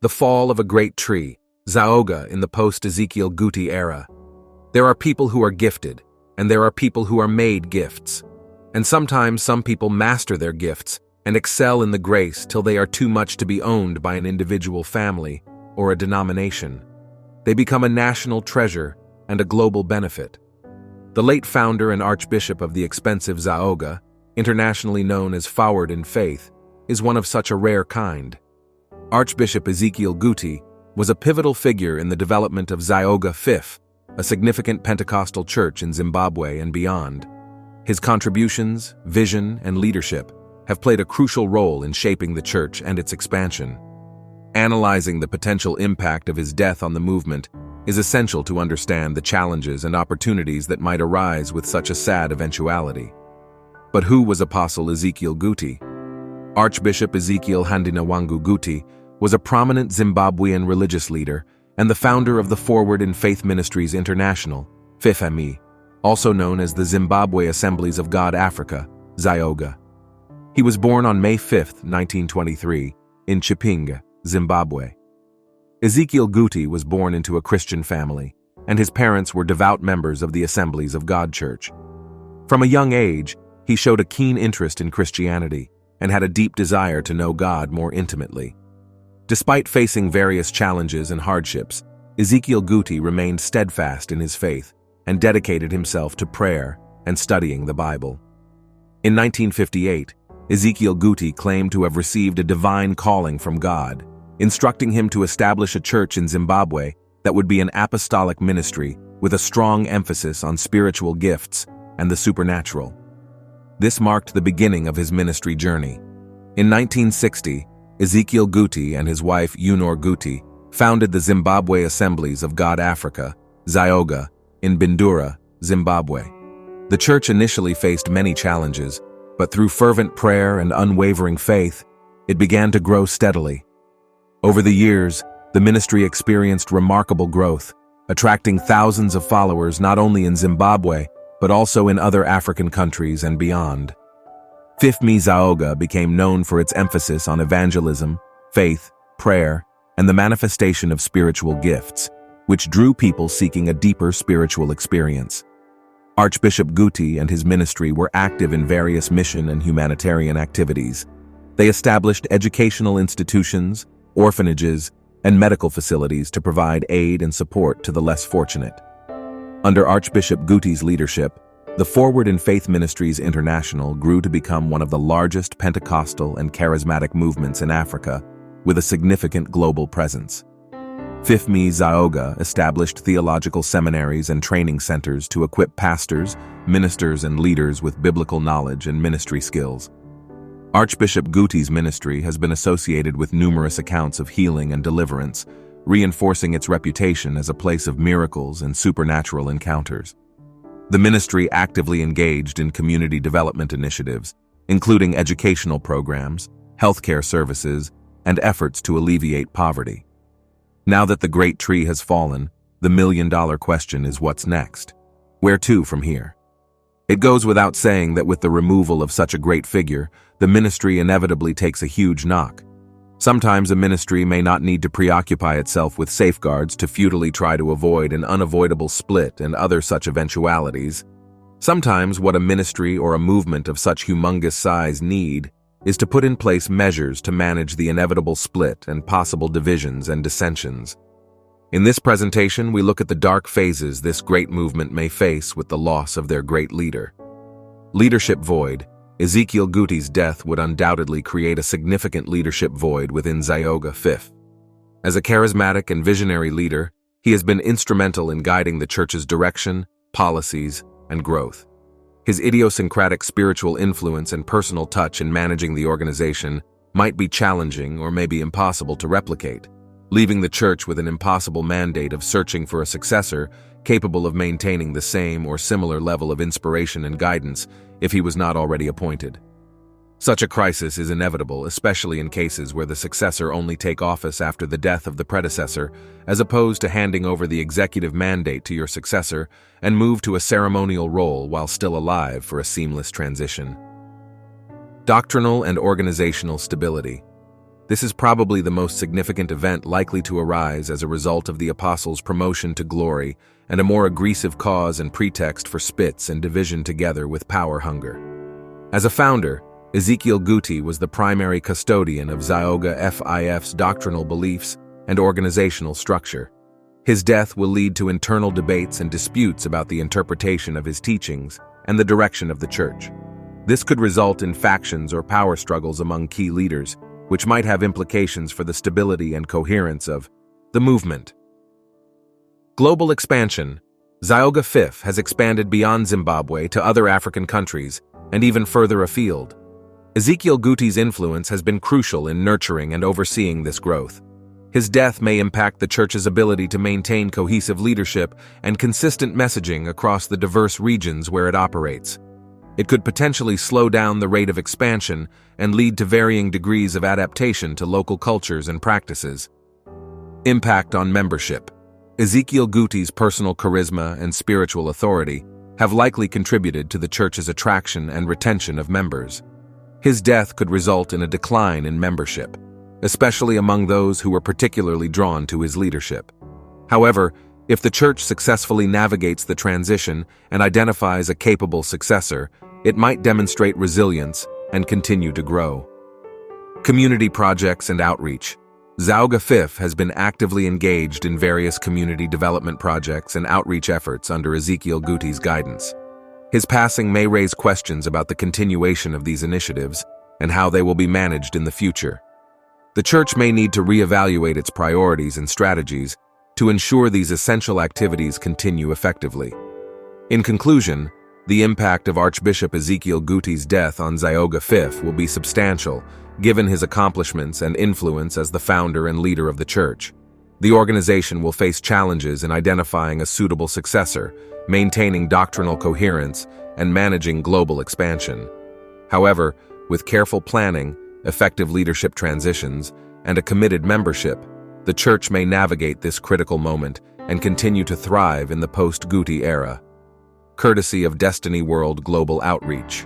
The fall of a great tree, Zaoga in the post-Ezekiel Guti era. There are people who are gifted, and there are people who are made gifts. And sometimes some people master their gifts and excel in the grace till they are too much to be owned by an individual family or a denomination. They become a national treasure and a global benefit. The late founder and archbishop of the expensive Zaoga, internationally known as Forward in Faith, is one of such a rare kind. Archbishop Ezekiel Guti was a pivotal figure in the development of Zaoga Fifth, a significant Pentecostal church in Zimbabwe and beyond. His contributions, vision, and leadership have played a crucial role in shaping the church and its expansion. Analyzing the potential impact of his death on the movement is essential to understand the challenges and opportunities that might arise with such a sad eventuality. But who was Apostle Ezekiel Guti? Archbishop Ezekiel Guti was a prominent Zimbabwean religious leader and the founder of the Forward in Faith Ministries International, FIFME, also known as the Zimbabwe Assemblies of God Africa, Zaoga. He was born on May 5, 1923, in Chipinge, Zimbabwe. Ezekiel Guti was born into a Christian family, and his parents were devout members of the Assemblies of God Church. From a young age, he showed a keen interest in Christianity and had a deep desire to know God more intimately. Despite facing various challenges and hardships, Ezekiel Guti remained steadfast in his faith and dedicated himself to prayer and studying the Bible. In 1958, Ezekiel Guti claimed to have received a divine calling from God, instructing him to establish a church in Zimbabwe that would be an apostolic ministry with a strong emphasis on spiritual gifts and the supernatural. This marked the beginning of his ministry journey. In 1960, Ezekiel Guti and his wife Eunor Guti founded the Zimbabwe Assemblies of God Africa, Zaoga, in Bindura, Zimbabwe. The church initially faced many challenges, but through fervent prayer and unwavering faith, it began to grow steadily. Over the years, the ministry experienced remarkable growth, attracting thousands of followers not only in Zimbabwe, but also in other African countries and beyond. FIFME Zaoga became known for its emphasis on evangelism, faith, prayer, and the manifestation of spiritual gifts, which drew people seeking a deeper spiritual experience. Archbishop Guti and his ministry were active in various mission and humanitarian activities. They established educational institutions, orphanages, and medical facilities to provide aid and support to the less fortunate. Under Archbishop Guti's leadership, the Forward in Faith Ministries International grew to become one of the largest Pentecostal and charismatic movements in Africa, with a significant global presence. FIFME Zaoga established theological seminaries and training centers to equip pastors, ministers, and leaders with biblical knowledge and ministry skills. Archbishop Guti's ministry has been associated with numerous accounts of healing and deliverance, reinforcing its reputation as a place of miracles and supernatural encounters. The ministry actively engaged in community development initiatives, including educational programs, healthcare services, and efforts to alleviate poverty. Now that the great tree has fallen, the million-dollar question is what's next? Where to from here? It goes without saying that with the removal of such a great figure, the ministry inevitably takes a huge knock. Sometimes a ministry may not need to preoccupy itself with safeguards to futilely try to avoid an unavoidable split and other such eventualities. Sometimes what a ministry or a movement of such humongous size need is to put in place measures to manage the inevitable split and possible divisions and dissensions. In this presentation, we look at the dark phases this great movement may face with the loss of their great leader. Leadership void. Ezekiel Guti's death would undoubtedly create a significant leadership void within Zaoga Fifth. As a charismatic and visionary leader, he has been instrumental in guiding the church's direction, policies, and growth. His idiosyncratic spiritual influence and personal touch in managing the organization might be challenging or maybe impossible to replicate, leaving the church with an impossible mandate of searching for a successor capable of maintaining the same or similar level of inspiration and guidance if he was not already appointed. Such a crisis is inevitable, especially in cases where the successor only take office after the death of the predecessor, as opposed to handing over the executive mandate to your successor and move to a ceremonial role while still alive for a seamless transition. Doctrinal and organizational stability. This is probably the most significant event likely to arise as a result of the apostles' promotion to glory and a more aggressive cause and pretext for spits and division together with power hunger. As a founder, Ezekiel Guti was the primary custodian of Zaoga FIF's doctrinal beliefs and organizational structure. His death will lead to internal debates and disputes about the interpretation of his teachings and the direction of the church. This could result in factions or power struggles among key leaders, which might have implications for the stability and coherence of the movement. Global expansion. Zaoga FIF has expanded beyond Zimbabwe to other African countries and even further afield. Ezekiel Guti's influence has been crucial in nurturing and overseeing this growth. His death may impact the church's ability to maintain cohesive leadership and consistent messaging across the diverse regions where it operates. It could potentially slow down the rate of expansion and lead to varying degrees of adaptation to local cultures and practices. Impact on membership. Ezekiel Guti's personal charisma and spiritual authority have likely contributed to the church's attraction and retention of members. His death could result in a decline in membership, especially among those who were particularly drawn to his leadership. However, if the church successfully navigates the transition and identifies a capable successor, it might demonstrate resilience and continue to grow. Community projects and outreach. Zaoga FIF has been actively engaged in various community development projects and outreach efforts under Ezekiel Guti's guidance. His passing may raise questions about the continuation of these initiatives and how they will be managed in the future. The church may need to reevaluate its priorities and strategies to ensure these essential activities continue effectively. In conclusion, the impact of Archbishop Ezekiel Guti's death on Zaoga FIF will be substantial, given his accomplishments and influence as the founder and leader of the church. The organization will face challenges in identifying a suitable successor, maintaining doctrinal coherence, and managing global expansion. However, with careful planning, effective leadership transitions, and a committed membership, the church may navigate this critical moment and continue to thrive in the post-Guti era. Courtesy of Destiny World Global Outreach.